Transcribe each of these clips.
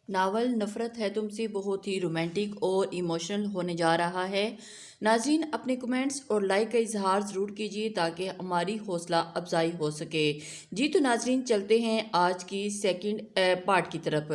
Novel नफ़रत है तुमसे बहुत ही रोमांटिक और इमोशनल होने जा रहा है। नाज़रीन अपने कमेंट्स और लाइक का इजहार ज़रूर कीजिए ताकि हमारी हौसला अफजाई हो सके। जी तो नाज़रीन चलते हैं आज की सेकंड पार्ट की तरफ।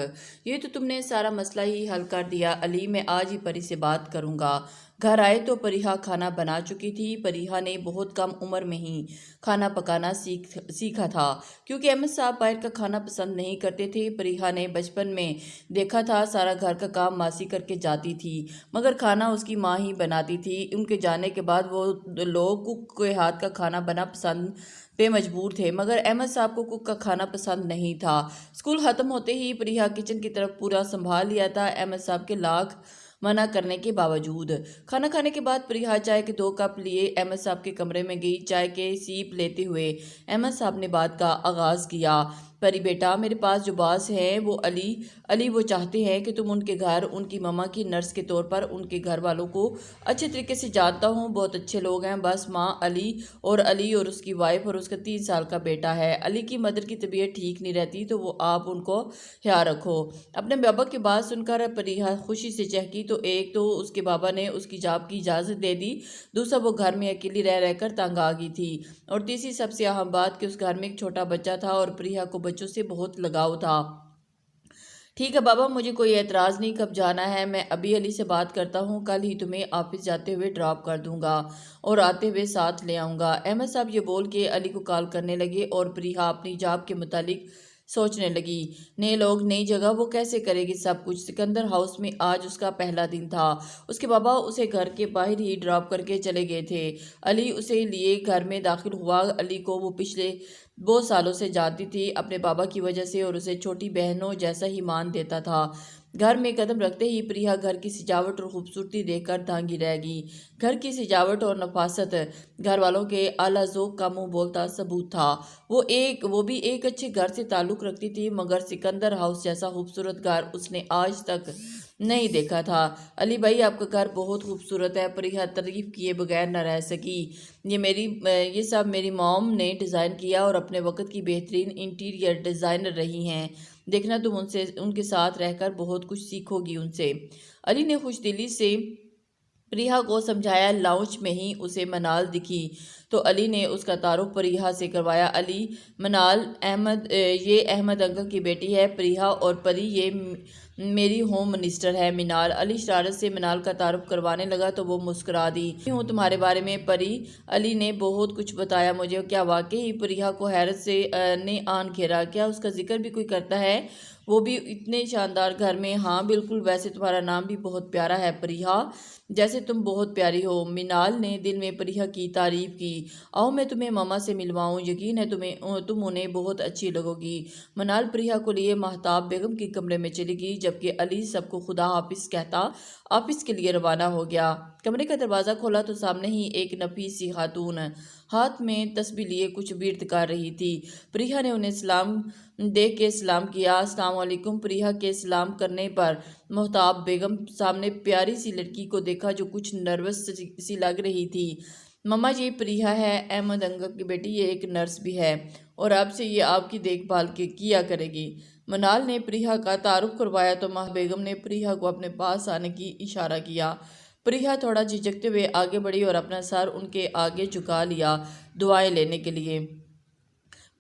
ये तो तुमने सारा मसला ही हल कर दिया अली, मैं आज ही परी से बात करूँगा। घर आए तो परिहा खाना बना चुकी थी। परिहा ने बहुत कम उम्र में ही खाना पकाना सीखा था, क्योंकि अहमद साहब बाहर का खाना पसंद नहीं करते थे। परिहा ने बचपन में देखा था सारा घर का काम मासी करके जाती थी, मगर खाना उसकी माँ ही बनाती थी। उनके जाने के बाद वो लोग कुक के हाथ का खाना बना पसंद पे मजबूर थे, मगर अहमद साहब को कुक का खाना पसंद नहीं था। स्कूल ख़त्म होते ही प्रिया किचन की तरफ पूरा संभाल लिया था, अहमद साहब के लाख मना करने के बावजूद। खाना खाने के बाद प्रिया चाय के 2 कप लिए अहमद साहब के कमरे में गई। चाय के सीप लेते हुए अहमद साहब ने बात का आगाज़ किया। परी बेटा, मेरे पास जो बास है वो अली वो चाहते हैं कि तुम उनके घर उनकी मम्मा की नर्स के तौर पर उनके घर वालों को अच्छे तरीके से जानता हूँ, बहुत अच्छे लोग हैं। बस माँ अली और उसकी वाइफ और उसका 3 साल का बेटा है। अली की मदर की तबीयत ठीक नहीं रहती तो वो आप उनको ख्याल रखो। अपने बाबा की बात सुनकर परिहा खुशी से चहकी। तो एक तो उसके बाबा ने उसकी जॉब की इजाज़त दे दी, दूसरा वो घर में अकेली रह रहकर तंग आ गई थी, और तीसरी सबसे अहम बात कि उस घर में एक छोटा बच्चा था और प्रिया को बच्चों से बहुत लगाव था। ठीक है बाबा, मुझे कोई एतराज़ नहीं, कब जाना है मैं अभी अली से बात करता हूँ, कल ही तुम्हें ऑफिस जाते हुए ड्रॉप कर दूंगा और आते हुए साथ ले आऊँगा। अहमद साहब ये बोल के अली को कॉल करने लगे और प्रिया अपनी जॉब के मुतालिक सोचने लगी। नए लोग, नई जगह, वो कैसे करेगी सब कुछ। सिकंदर हाउस में आज उसका पहला दिन था। उसके बाबा उसे घर के बाहर ही ड्रॉप करके चले गए थे। अली उसे लिए घर में दाखिल हुआ। अली को वो पिछले बहुत सालों से जानती थी अपने बाबा की वजह से, और उसे छोटी बहनों जैसा ही मान देता था। घर में कदम रखते ही प्रिया घर की सजावट और खूबसूरती देखकर दंगी रह गई। घर की सजावट और नफासत घर वालों के आला ज़ौक़ का मुंह बोलता सबूत था। वो भी एक अच्छे घर से ताल्लुक़ रखती थी, मगर सिकंदर हाउस जैसा खूबसूरत घर उसने आज तक नहीं देखा था। अली भाई, आपका घर बहुत खूबसूरत है। प्रिया तारीफ किए बगैर न रह सकी। ये सब मेरी मॉम ने डिज़ाइन किया और अपने वक्त की बेहतरीन इंटीरियर डिज़ाइनर रही हैं। देखना, तुम उनके साथ रहकर बहुत कुछ सीखोगी उनसे। अली ने खुशदिली से प्रिया को समझाया। लाउंज में ही उसे मनाल दिखी तो अली ने उसका तारुफ प्रिया से करवाया। अली, मनाल ये अहमद अंकल की बेटी है। प्रिया और परी ये मेरी होम मिनिस्टर है मिनाल। अली शरारत से मिनाल का तारुफ करवाने लगा तो वो मुस्कुरा दी। हूँ तुम्हारे बारे में परी, अली ने बहुत कुछ बताया मुझे। क्या वाकई? प्रिया को हैरत से ने आन घेरा। क्या उसका जिक्र भी कोई करता है, वो भी इतने शानदार घर में? हाँ बिल्कुल, वैसे तुम्हारा नाम भी बहुत प्यारा है प्रिया, जैसे तुम बहुत प्यारी हो। मिनाल ने दिल में प्रिया की तारीफ की। आओ मैं तुम्हें मामा से मिलवाऊं, यकीन है तुम उन्हें बहुत अच्छी लगोगी। मनाल प्रिया को लिए महताब बेगम के कमरे में चली गई, जबकि अली सबको खुदा हाफिज कहता ऑफिस के लिए रवाना हो गया। कमरे का दरवाज़ा खोला तो सामने ही एक नफीस सी खातून हाथ में तस्बीह लिए कुछ विर्द कर रही थी। प्रिया ने उन्हें सलाम देख के सलाम किया। अस्सलाम वालेकुम। प्रिया के सलाम करने पर महताब बेगम सामने प्यारी सी लड़की को देखा जो कुछ नर्वस सी लग रही थी। मम्मा, ये प्रिया है, अहमद अंकल की बेटी, ये एक नर्स भी है और अब से ये आपकी देखभाल किया करेगी। मनाल ने प्रिया का तारुफ करवाया तो माँ बेगम ने प्रिया को अपने पास आने की इशारा किया। प्रिया थोड़ा झिझकते हुए आगे बढ़ी और अपना सर उनके आगे झुका लिया दुआएं लेने के लिए।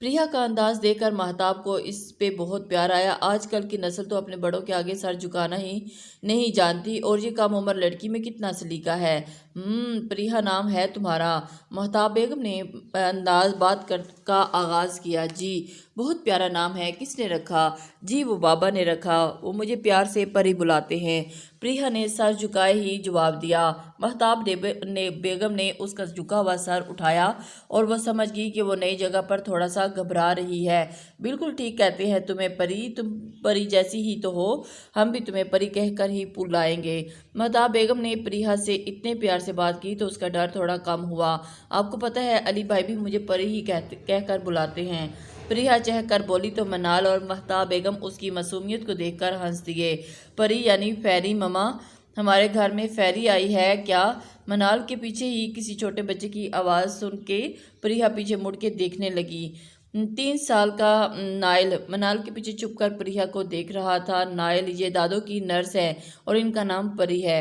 प्रिया का अंदाज देखकर महताब को इस पे बहुत प्यार आया। आजकल की नस्ल तो अपने बड़ों के आगे सर झुकाना ही नहीं जानती, और ये कम उम्र लड़की में कितना सलीका है। प्रिया नाम है तुम्हारा? महताब बेगम ने अंदाज बात का आगाज़ किया। जी, बहुत प्यारा नाम है। किसने रखा? जी, वो बाबा ने रखा, वो मुझे प्यार से परी बुलाते हैं। प्रिया ने सर झुकाए ही जवाब दिया। महताब ने बेगम ने उसका झुका हुआ सर उठाया और वह समझ गई कि वो नई जगह पर थोड़ा सा घबरा रही है। बिल्कुल ठीक कहते हैं तुम्हें परी, तुम परी जैसी ही तो हो, हम भी तुम्हें परी कहकर ही बुलाएंगे। महताब बेगम ने प्रिया से इतने प्यार से बात की तो उसका डर थोड़ा कम हुआ। आपको पता है अली भाई भी मुझे परी ही कहकर बुलाते हैं। प्रिया चह कर बोली तो मनाल और महताब बेगम उसकी मासूमियत को देखकर हंस दिए। परी यानी फैरी? ममा, हमारे घर में फैरी आई है क्या? मनाल के पीछे ही किसी छोटे बच्चे की आवाज़ सुन के प्रिया पीछे मुड़ के देखने लगी। 3 साल का नाइल मनाल के पीछे छुपकर प्रिया को देख रहा था। नाइल ये दादो की नर्स है और इनका नाम परी है।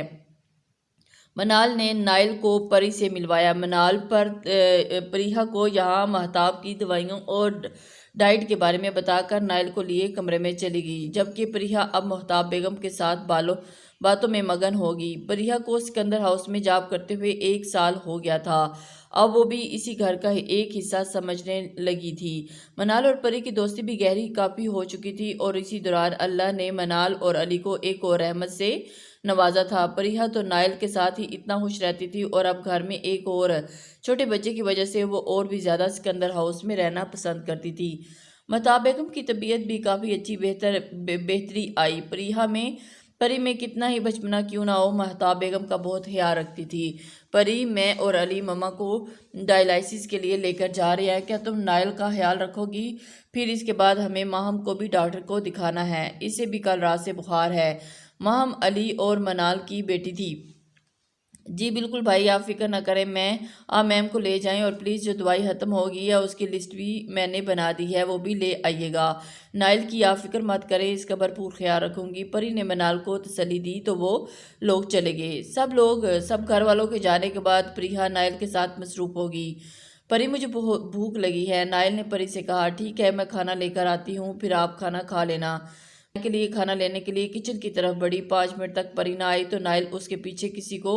मनाल ने नाइल को परी से मिलवाया। मनाल पर प्रिया को यहाँ महताब की दवाइयों और डाइट के बारे में बताकर नाइल को लिए कमरे में चली गई, जबकि प्रिया अब महताब बेगम के साथ बातों में मगन होगी। प्रिया को सिकंदर हाउस में जॉब करते हुए 1 साल हो गया था। अब वो भी इसी घर का एक हिस्सा समझने लगी थी। मनाल और परी की दोस्ती भी गहरी काफ़ी हो चुकी थी और इसी दौरान अल्लाह ने मनाल और अली को एक और रहमत से नवाजा था। परिहा तो नाइल के साथ ही इतना खुश रहती थी और अब घर में एक और छोटे बच्चे की वजह से वो और भी ज़्यादा सिकंदर हाउस में रहना पसंद करती थी। महताब बेगम की तबीयत भी काफ़ी अच्छी बेहतरी आई। परी में कितना ही बचपना क्यों ना हो, महताब बेगम का बहुत ख्याल रखती थी। परी, मैं और अली मम्मा को डायलिसिस के लिए लेकर जा रहे हैं, क्या तुम नाइल का ख्याल रखोगी? फिर इसके बाद हमें माहम को भी डॉक्टर को दिखाना है, इसे भी कल रात से बुखार है। माहम अली और मनाल की बेटी थी। जी बिल्कुल भाई, आप फिक्र ना करें, आप मैम को ले जाएं और प्लीज़ जो दवाई ख़त्म होगी या उसकी लिस्ट भी मैंने बना दी है वो भी ले आइएगा। नाइल की आप फिक्र मत करें, इसका भरपूर ख्याल रखूंगी। परी ने मनाल को तसल्ली दी तो वो लोग चले गए। सब घर वालों के जाने के बाद प्रिया नाइल के साथ मसरूफ़ होगी। परी, मुझे बहुत भूख लगी है। नाइल ने परी से कहा, ठीक है मैं खाना लेकर आती हूँ, फिर आप खाना खा लेना। के लिए खाना लेने के लिए किचन की तरफ बढ़ी। 5 मिनट तक परी ना आई तो नाइल उसके पीछे किसी को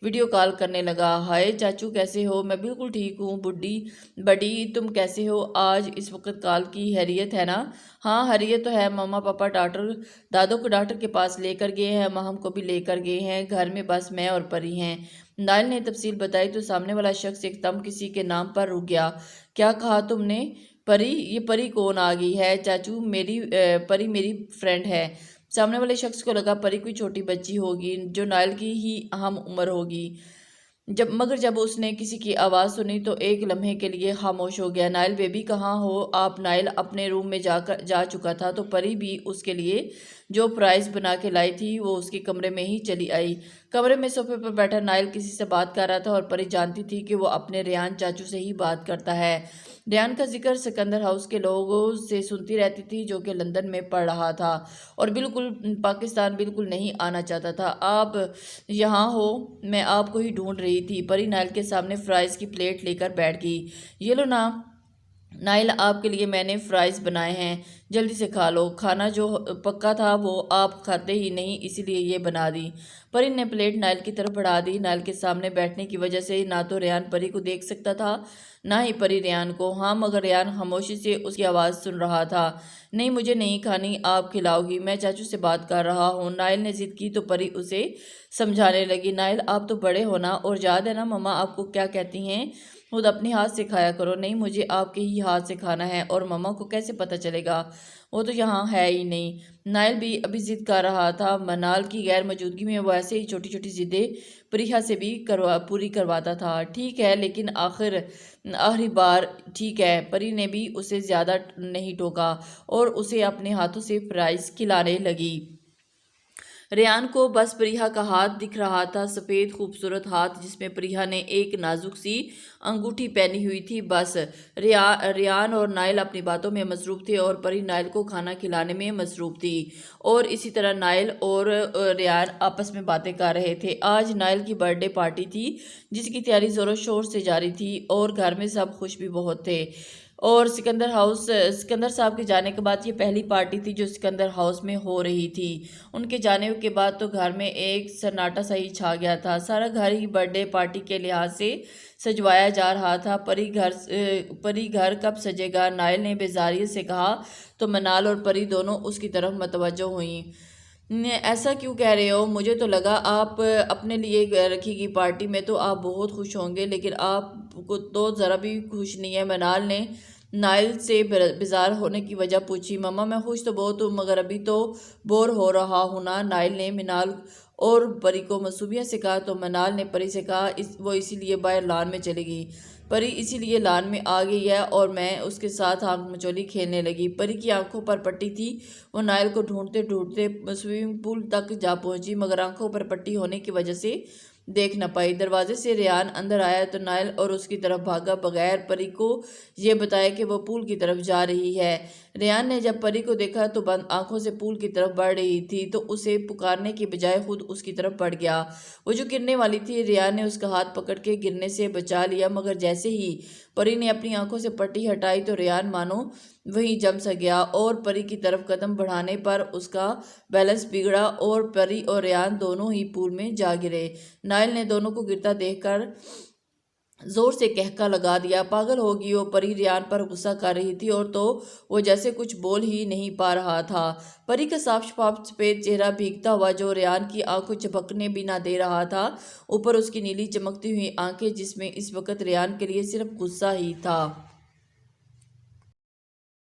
वीडियो कॉल करने लगा। हाय चाचू, कैसे हो? मैं बिल्कुल ठीक हूँ। बुड्ढी बड़ी, तुम कैसे हो? आज इस वक्त कॉल की हैरियत है ना? हाँ हैरियत तो है। मम्मा पापा दादो को डॉक्टर के पास लेकर गए हैं, माहम को भी लेकर गए हैं। घर में बस मैं और परी हैं। नाइल ने तफसील बताई तो सामने वाला शख्स एकदम किसी के नाम पर रुक गया। क्या कहा तुमने? परी? ये परी कौन आ गई है चाचू? परी मेरी फ्रेंड है। सामने वाले शख्स को लगा परी कोई छोटी बच्ची होगी जो नाइल की ही हम उम्र होगी। जब उसने किसी की आवाज़ सुनी तो एक लम्हे के लिए खामोश हो गया। नाइल बेबी कहाँ हो आप? नाइल अपने रूम में जा चुका था तो परी भी उसके लिए जो प्राइस बना के लाई थी वो उसके कमरे में ही चली आई। कमरे में सोफे पर बैठा नाइल किसी से बात कर रहा था और परी जानती थी कि वो अपने रेहान चाचू से ही बात करता है। रेहान का जिक्र सिकंदर हाउस के लोगों से सुनती रहती थी जो कि लंदन में पढ़ रहा था और पाकिस्तान बिल्कुल नहीं आना चाहता था। आप यहाँ हो, मैं आपको ही ढूंढ रही थी। परी नाइल के सामने फ्राइज़ की प्लेट लेकर बैठ गई। ये लो ना नाइल, आपके लिए मैंने फ्राइज़ बनाए हैं, जल्दी से खा लो। खाना जो पक्का था वो आप खाते ही नहीं, इसीलिए ये बना दी। परी ने प्लेट नाइल की तरफ बढ़ा दी। नाइल के सामने बैठने की वजह से ना तो रेहान परी को देख सकता था ना ही परी रेहान को। हाँ मगर रेहान खामोशी से उसकी आवाज़ सुन रहा था। नहीं मुझे नहीं खानी, आप खिलाओगी? मैं चाचू से बात कर रहा हूँ। नाइल ने जिद की तो परी उसे समझाने लगी। नाइल आप तो बड़े हो ना, और याद है ना मम्मा आपको क्या कहती हैं, खुद अपने हाथ से खाया करो। नहीं मुझे आपके ही हाथ से खाना है, और मम्मा को कैसे पता चलेगा, वो तो यहाँ है ही नहीं। नाइल भी अभी जिद कर रहा था। मनाल की गैर मौजूदगी में वो ऐसे ही छोटी छोटी जिद्दें प्रिया से भी पूरी करवाता था। ठीक है लेकिन आखिरी बार ठीक है। परी ने भी उसे ज़्यादा नहीं टोका और उसे अपने हाथों से फ्राइज़ खिलाने लगी। रेहान को बस प्रिया का हाथ दिख रहा था, सफ़ेद खूबसूरत हाथ जिसमें प्रिया ने एक नाजुक सी अंगूठी पहनी हुई थी। बस रेहान और नाइल अपनी बातों में मसरूफ़ थे और परी नाइल को खाना खिलाने में मसरूफ़ थी। और इसी तरह नाइल और रेहान आपस में बातें कर रहे थे। आज नाइल की बर्थडे पार्टी थी जिसकी तैयारी ज़ोरों शोर से जारी थी और घर में सब खुश भी बहुत थे। और सिकंदर साहब के जाने के बाद ये पहली पार्टी थी जो सिकंदर हाउस में हो रही थी। उनके जाने के बाद तो घर में एक सन्नाटा सा ही छा गया था। सारा घर ही बर्थडे पार्टी के लिहाज से सजवाया जा रहा था। परी घर कब सजेगा? नाइल ने बेजारियत से कहा तो मनाल और परी दोनों उसकी तरफ मतवज्जो हुई। ऐसा क्यों कह रहे हो? मुझे तो लगा आप अपने लिए रखी पार्टी में तो आप बहुत खुश होंगे, लेकिन आपको तो ज़रा भी खुश नहीं है। मनाल ने नाइल से बेजार होने की वजह पूछी। मम्मा मैं खुश तो बहुत हूँ मगर अभी तो बोर हो रहा हूँ ना। नाइल ने मनाल और परी को मसूबिया से कहा तो मनाल ने परी से कहा वो इसीलिए बाहर लान में चली गई। परी इसीलिए लान में आ गई है और मैं उसके साथ आंख मचोली खेलने लगी। परी की आंखों पर पट्टी थी। वो नाइल को ढूंढते ढूंढते स्विमिंग पूल तक जा पहुंची मगर आंखों पर पट्टी होने की वजह से देख न पाई। दरवाजे से रेयान अंदर आया तो नाइल और उसकी तरफ भागा, बगैर परी को ये बताया कि वो पूल की तरफ जा रही है। रेयान ने जब परी को देखा तो बंद आंखों से पूल की तरफ बढ़ रही थी तो उसे पुकारने की बजाय खुद उसकी तरफ बढ़ गया। वो जो गिरने वाली थी, रेयान ने उसका हाथ पकड़ के गिरने से बचा लिया, मगर जैसे ही परी ने अपनी आंखों से पट्टी हटाई तो रेयान मानो वहीं जम सा गया और परी की तरफ कदम बढ़ाने पर उसका बैलेंस बिगड़ा और परी और रेयान दोनों ही पूल में जा गिरे। नाइल ने दोनों को गिरता देखकर जोर से कहका लगा दिया। पागल होगी वो परी रेयान पर गुस्सा कर रही थी और तो वो जैसे कुछ बोल ही नहीं पा रहा था। परी का साफ शफाफ सफेद चेहरा भीगता हुआ जो रेयान की आंखों झपकने भी ना दे रहा था, ऊपर उसकी नीली चमकती हुई आंखें जिसमें इस वक्त रेयान के लिए सिर्फ गुस्सा ही था।